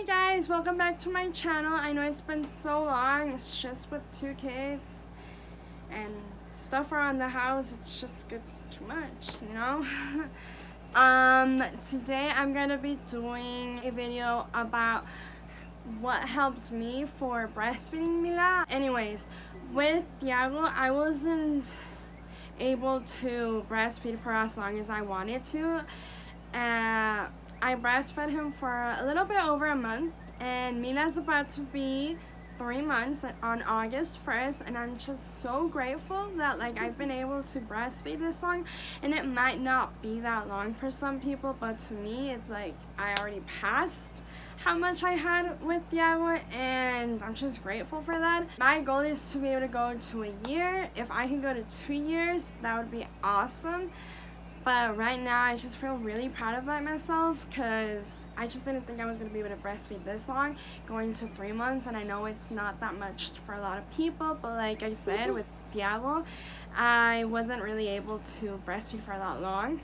Hey guys, welcome back to my channel. I know it's been so long. It's just with 2 kids and stuff around the house. It just gets too much, you know. Today I'm gonna be doing a video about what helped me for breastfeeding Mila. Anyways, with Diego, I wasn't able to breastfeed for as long as I wanted to. I breastfed him for a little bit over a month, and Mila's about to be 3 months on August 1st, and I'm just so grateful that I've been able to breastfeed this long. And it might not be that long for some people, but to me it's like I already passed how much I had with Diego, and I'm just grateful for that. My goal is to be able to go to a year. If I can go to 2 years, that would be awesome. But right now, I just feel really proud of myself because I just didn't think I was going to be able to breastfeed this long, going to 3 months. And I know it's not that much for a lot of people, but like I said, with Diego, I wasn't really able to breastfeed for that long.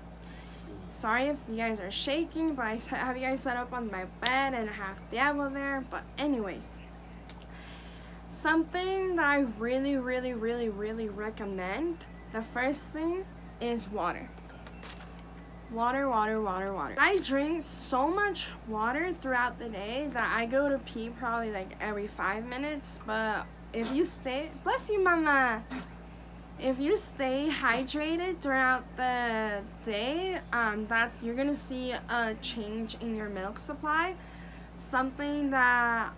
Sorry if you guys are shaking, but I have you guys set up on my bed and I have Diego there. But anyways, something that I really recommend, the first thing is water. Water. I drink so much water throughout the day that I go to pee probably every 5 minutes. But if you stay, bless you mama, if you stay hydrated throughout the day, you're gonna see a change in your milk supply. Something that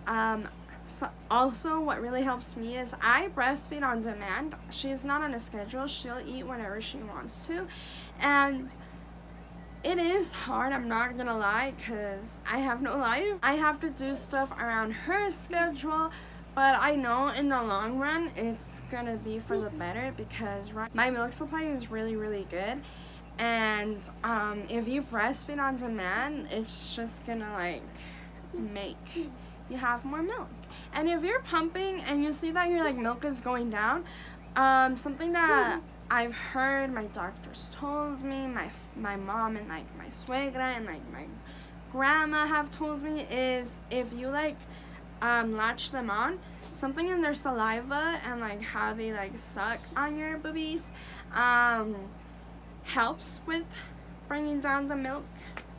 also what really helps me is I breastfeed on demand. She's not on a schedule. She'll eat whenever she wants to, and it is hard, I'm not gonna lie, because I have no life. I have to do stuff around her schedule, but I know in the long run it's gonna be for the better because my milk supply is really good. And if you breastfeed on demand, it's just gonna make you have more milk. And if you're pumping and you see that your milk is going down, something that I've heard, my doctors told me, my mom and my suegra and my grandma have told me, is if you latch them on, something in their saliva and how they suck on your boobies helps with bringing down the milk.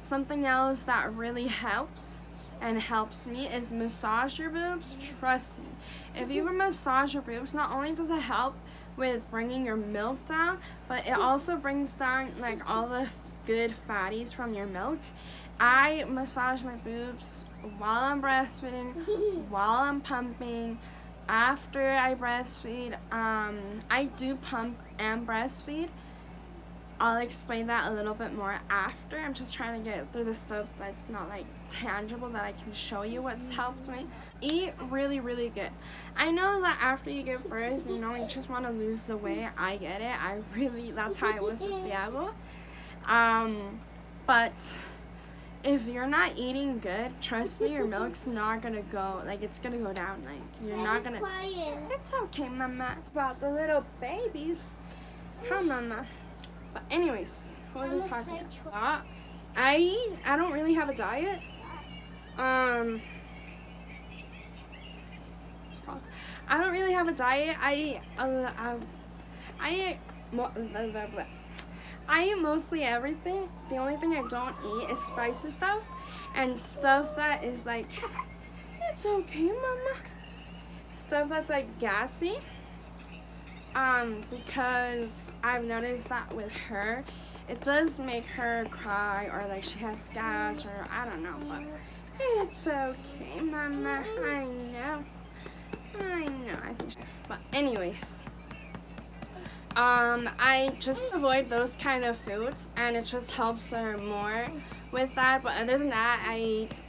Something else that really helps and helps me is massage your boobs. Trust me, if you massage your boobs, not only does it help with bringing your milk down, but it also brings down all the good fatties from your milk. I massage my boobs while I'm breastfeeding, while I'm pumping, after I breastfeed. I do pump and breastfeed. I'll explain that a little bit more after. I'm just trying to get through the stuff that's not tangible, that I can show you what's helped me. Eat really good. I know that after you give birth, you just want to lose the weight. I get it. That's how I was with Diego. But if you're not eating good, trust me, your milk's not gonna go, it's gonna go down. You're not gonna. It's okay, mama. About the little babies. Huh, mama? But anyways, what was I talking about? I don't really have a diet. I don't really have a diet. I eat mostly everything. The only thing I don't eat is spicy stuff and stuff that is it's okay, mama. Stuff that's gassy. Because I've noticed that with her, it does make her cry, or she has gas, or I don't know, but it's okay, mama. I know. I think. But anyways, I just avoid those kind of foods, and it just helps her more with that. But other than that, I eat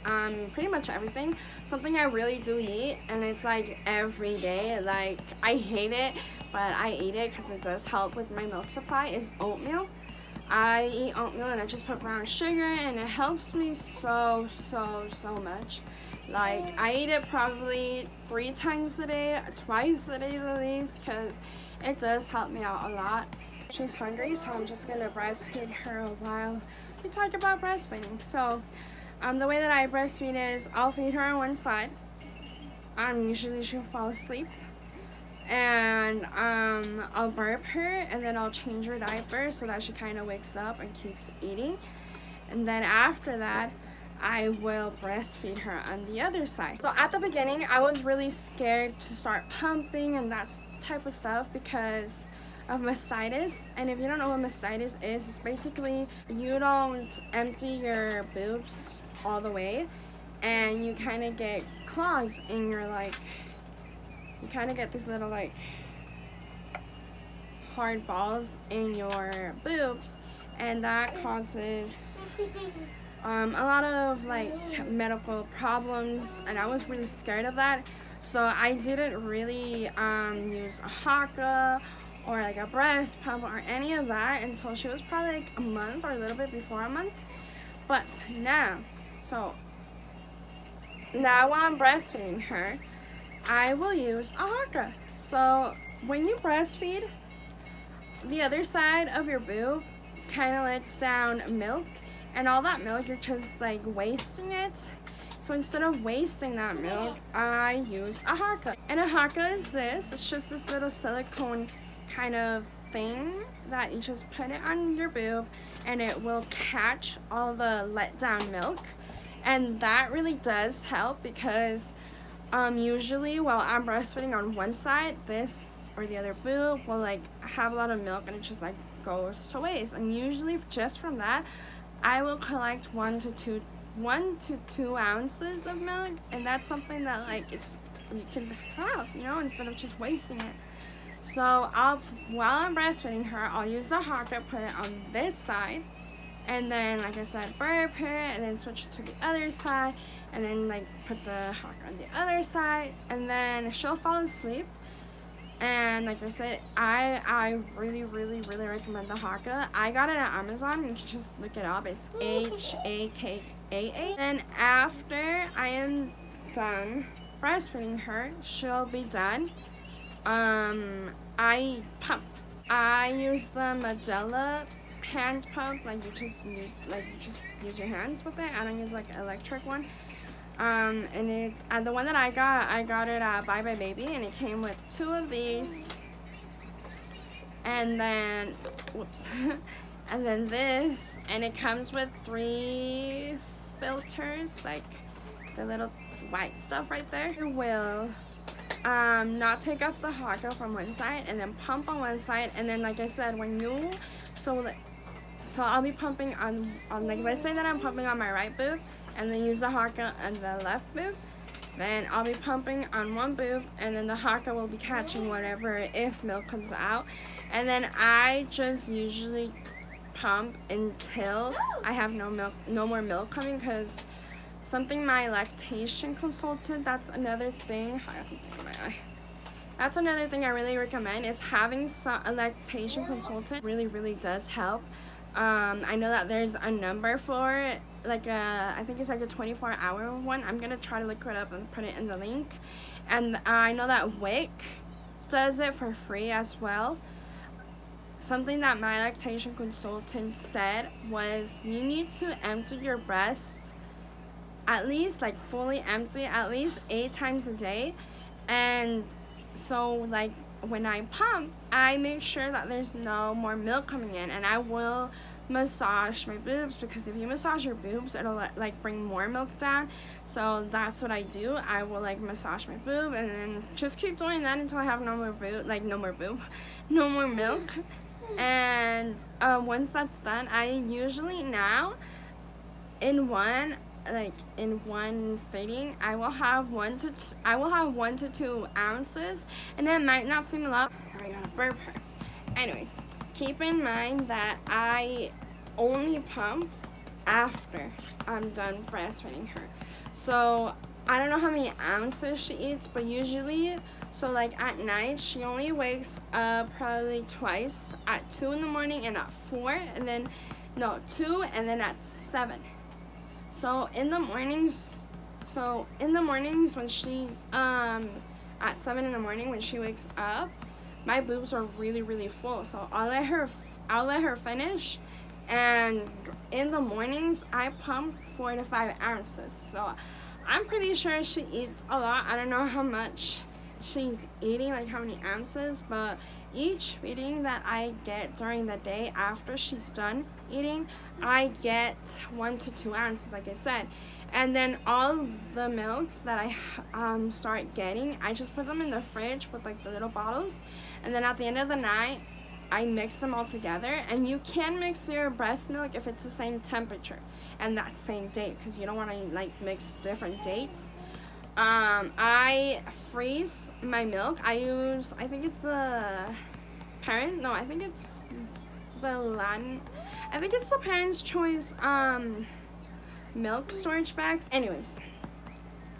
pretty much everything. Something I really do eat, and it's every day. I hate it, but I eat it because it does help with my milk supply, is oatmeal. I eat oatmeal and I just put brown sugar, and it helps me so much. I eat it probably 3 times a day, twice a day at least, because it does help me out a lot. She's hungry, so I'm just gonna breastfeed her while we talk about breastfeeding. So The way that I breastfeed is I'll feed her on one side. Usually she'll fall asleep, and I'll burp her, and then I'll change her diaper so that she kind of wakes up and keeps eating. And then after that, I will breastfeed her on the other side. So at the beginning, I was really scared to start pumping and that type of stuff because of mastitis. And if you don't know what mastitis is, it's basically you don't empty your boobs all the way, and you kind of get clogs in your, like, you kind of get these little, like, hard balls in your boobs, and that causes a lot of, like, medical problems, and I was really scared of that. So I didn't really use a Haka or like a breast pump or any of that until she was probably like a month or a little bit before a month. But now, now while I'm breastfeeding her, I will use a Haka. So when you breastfeed, the other side of your boob kind of lets down milk, and all that milk, you're just like wasting it. So instead of wasting that milk, I use a Haka. And a Haka is this. It's just this little silicone kind of thing that you just put it on your boob, and it will catch all the let down milk. And that really does help because usually while I'm breastfeeding on one side, this or the other boob will like have a lot of milk, and it just like goes to waste. And usually just from that, I will collect 1 to 2 ounces of milk, and that's something that like you can have, you know, instead of just wasting it. So while I'm breastfeeding her, I'll use the Haka, put it on this side, and then like I said, burp her, and then switch to the other side, and then like put the Haka on the other side, and then she'll fall asleep. And like I said, I really recommend the Haka. I got it at Amazon. You can just look it up. It's Haka. And after I am done breastfeeding her, she'll be done. I pump. I use the Medela hand pump. Like you just use your hands with it. I don't use like an electric one. And the one that I got it at Bye Bye Baby, and it came with 2 of these, and then and then this, and it comes with 3 filters, like the little white stuff right there. It will not take off the Haka from one side, and then pump on one side, and then like I said, when you so I'll be pumping on like, let's say that I'm pumping on my right boob, and then use the Haka on the left boob. Then I'll be pumping on one boob, and then the Haka will be catching whatever, if milk comes out. And then I just usually pump until I have no more milk coming, because something my lactation consultant, that's another thing, I got something in my eye. That's another thing I really recommend, is having a lactation consultant. Really does help. I know that there's a number for it, like I think it's like a 24-hour one. I'm gonna try to look it up and put it in the link. And I know that WIC does it for free as well. Something that my lactation consultant said was you need to empty your breast, at least like fully empty, at least 8 times a day. And so like when I pump, I make sure that there's no more milk coming in, and I will massage my boobs, because if you massage your boobs, it'll like bring more milk down. So that's what I do. I will like massage my boob, and then just keep doing that until I have no more milk. And once that's done, I usually now in one feeding, I will have 1 to 2 ounces, and that might not seem a lot. I gotta burp her. Anyways, keep in mind that I only pump after I'm done breastfeeding her. So I don't know how many ounces she eats, but usually, so like at night, she only wakes up probably twice, at 2 in the morning and at 4, and then 2 and then at 7. So in the mornings when she's at 7 in the morning, when she wakes up, my boobs are really full. So I'll let her finish, And in the mornings, I pump 4 to 5 ounces. So I'm pretty sure she eats a lot. I don't know how much she's eating, like how many ounces, but each feeding that I get during the day after she's done eating, I get 1 to 2 ounces, like I said. And then all of the milks that I start getting, I just put them in the fridge with like the little bottles. And then at the end of the night, I mix them all together. And you can mix your breast milk if it's the same temperature and that same date, because you don't want to like mix different dates. I freeze my milk. I think it's the parent. No, I think it's the Latin. I think it's the Parents' Choice milk storage bags. Anyways,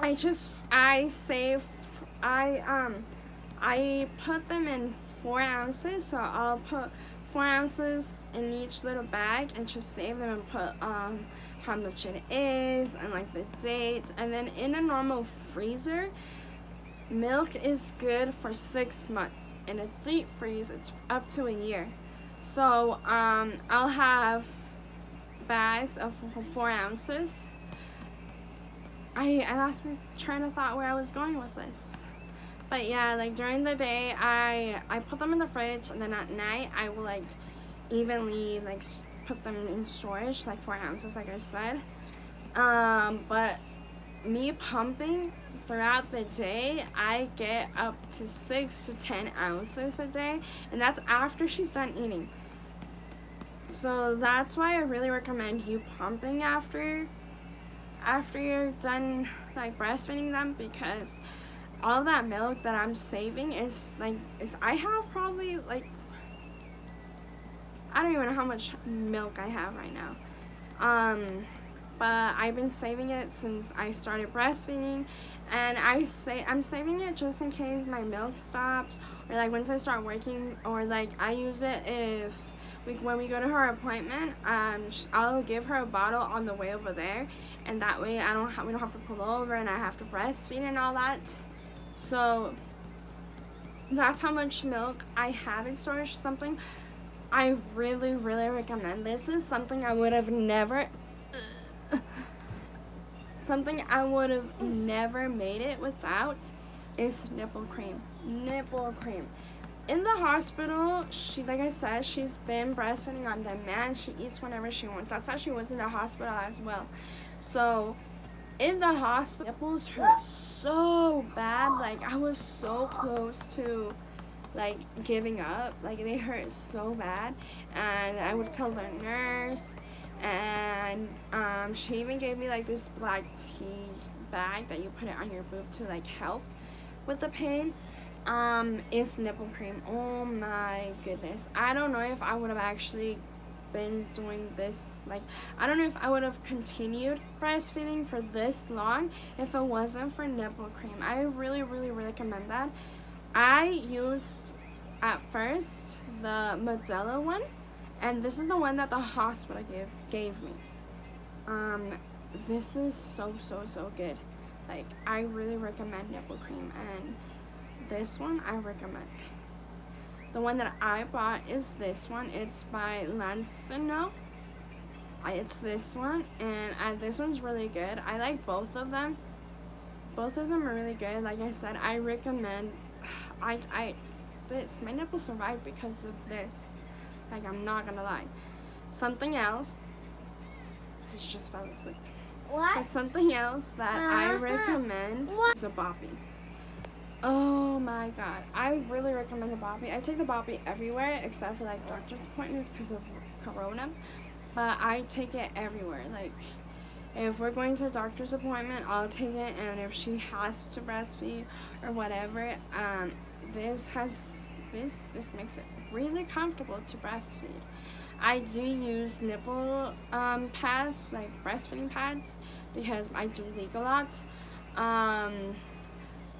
I put them in 4 ounces, so I'll put 4 ounces in each little bag and just save them and put how much it is and like the date. And then in a normal freezer, milk is good for 6 months. In a deep freeze, it's up to a year. So I'll have bags of 4 ounces. I lost my train of thought where I was going with this. But yeah, like during the day, I put them in the fridge, and then at night, I will like evenly like put them in storage, like 4 ounces, like I said. But me pumping throughout the day, I get up to 6 to 10 ounces a day, and that's after she's done eating. So that's why I really recommend you pumping after you're done like breastfeeding them, because all that milk that I'm saving is I have probably like, I don't even know how much milk I have right now. But I've been saving it since I started breastfeeding, and I'm saving it just in case my milk stops, or like once I start working, or like I use it when we go to her appointment. I'll give her a bottle on the way over there, and that way we don't have to pull over and I have to breastfeed and all that. So that's how much milk I have in storage. Something I really, really recommend. This is something I would have never made it without, is nipple cream. Nipple cream. In the hospital, like I said, she's been breastfeeding on demand. She eats whenever she wants. That's how she was in the hospital as well. So in the hospital, nipples hurt so bad. Like I was so close to like giving up. Like they hurt so bad, and I would tell the nurse, and she even gave me like this black tea bag that you put it on your boob to like help with the pain. Is nipple cream. Oh my goodness. I don't know if I would have actually been doing this, like I don't know if I would have continued breastfeeding for this long if it wasn't for nipple cream. I really, really, really recommend that. I used at first the Modelo one, and this is the one that the hospital gave me. This is so good. Like I really recommend nipple cream, and this one I recommend. The one that I bought is this one. It's by Legendairy. It's this one, and this one's really good. I like both of them. Both of them are really good. Like I said, I recommend. My nipples survived because of this. Like I'm not gonna lie. Something else. She just fell asleep. What? But something else that I recommend is a boppy. Oh my god, I really recommend the boppy. I take the boppy everywhere except for like doctor's appointments because of corona, but I take it everywhere. Like if we're going to a doctor's appointment, I'll take it, and if she has to breastfeed or whatever, this makes it really comfortable to breastfeed. I do use nipple pads, like breastfeeding pads, because I do leak a lot.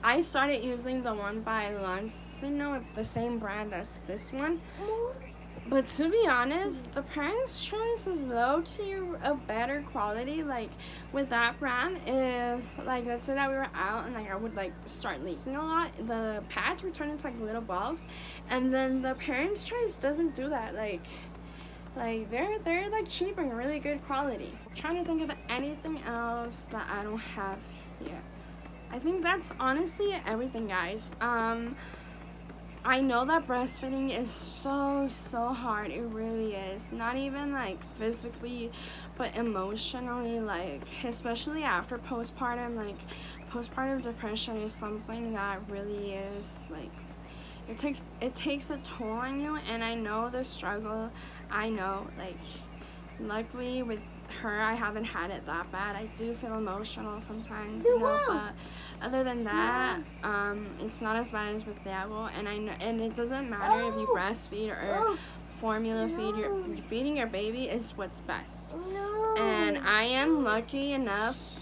I started using the one by Legendairy, the same brand as this one. But to be honest, the Parents' Choice is low-key a better quality. Like with that brand, if like let's say that we were out and like I would like start leaking a lot, the pads would turn into like little balls, and then the Parents' Choice doesn't do that. Like Like they're like cheap and really good quality. I'm trying to think of anything else that I don't have here. I think that's honestly everything, guys. I know that breastfeeding is so hard. It really is. Not even like physically, but emotionally, like especially after postpartum. Like postpartum depression is something that really is like it takes a toll on you, and I know the struggle. I know, like, luckily with her I haven't had it that bad. I do feel emotional sometimes, you know, but other than that, it's not as bad as with Diego. And I know, and it doesn't matter if you breastfeed or formula feed. Feeding your baby is what's best. And I am lucky enough.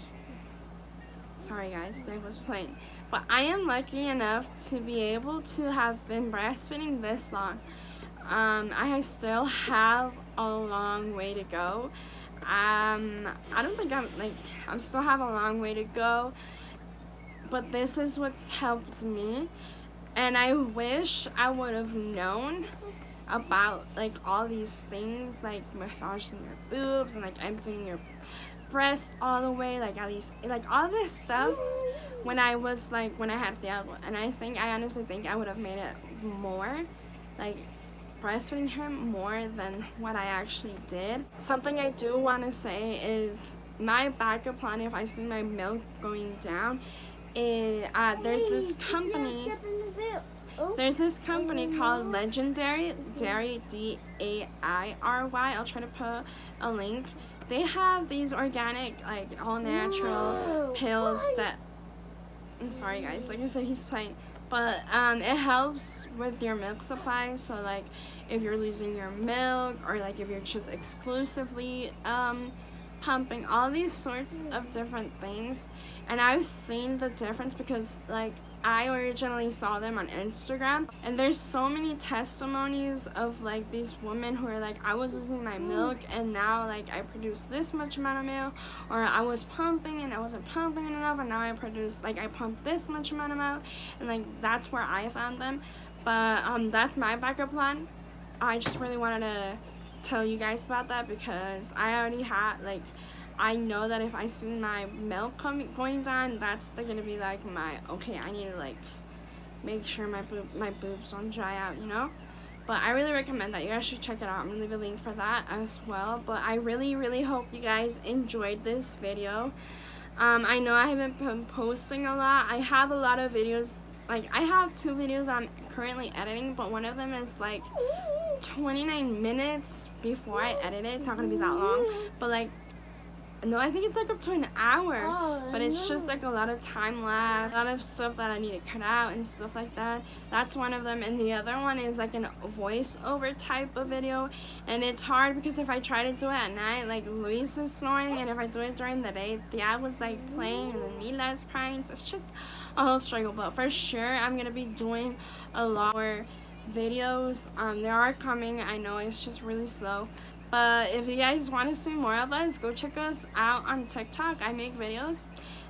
Sorry guys, Dave was playing. But I am lucky enough to be able to have been breastfeeding this long. I still have a long way to go. I don't think I'm still have a long way to go, but this is what's helped me, and I wish I would have known about like all these things, like massaging your boobs and like emptying your breast all the way, like at least like all this stuff when I had the elbow. And I honestly think I would have made it more, like breastfeeding her more than what I actually did. Something I do want to say is my backup plan if I see my milk going down is there's this company called Legendairy, Dairy, Dairy. I'll try to put a link. They have these organic, like all natural pills that, I'm sorry guys, like I said, he's playing. But it helps with your milk supply. So like if you're losing your milk, or like if you're just exclusively pumping, all these sorts of different things. And I've seen the difference because like I originally saw them on Instagram, and there's so many testimonies of like these women who are like, I was losing my milk and now like I produce this much amount of milk, or I was pumping and I wasn't pumping enough and now I pump this much amount of milk, and like that's where I found them. But that's my backup plan. I just really wanted to tell you guys about that because I already had like, I know that if I see my milk going down, that's gonna be like my, okay, I need to like make sure my boobs don't dry out, you know. But I really recommend that. You guys should check it out. I'm gonna leave a link for that as well. But I really hope you guys enjoyed this video. I know I haven't been posting a lot. I have a lot of videos. Like I have 2 videos I'm currently editing, but one of them is like 29 minutes before I edit it. It's not gonna be that long, but like, no, I think it's like up to an hour, but it's just like a lot of time lapse, a lot of stuff that I need to cut out and stuff like that. That's one of them, and the other one is like a voiceover type of video, and it's hard because if I try to do it at night, like Luis is snoring, and if I do it during the day, Thea was like playing and then Mila is crying, so it's just a whole struggle. But for sure, I'm gonna be doing a lot more videos. They are coming. I know it's just really slow. But if you guys want to see more of us, go check us out on TikTok. I make videos.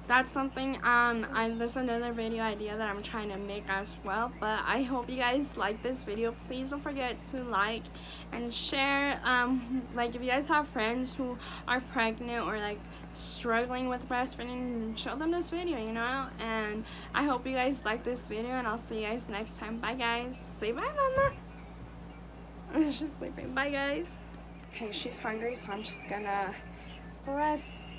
That's something, there's another video idea that I'm trying to make as well. But I hope you guys like this video. Please don't forget to like and share. Like if you guys have friends who are pregnant or like struggling with breastfeeding, show them this video, you know. And I hope you guys like this video, and I'll see you guys next time. Bye guys. Say bye, mama. She's sleeping. Bye guys. Okay, she's hungry, so I'm just gonna breastfeed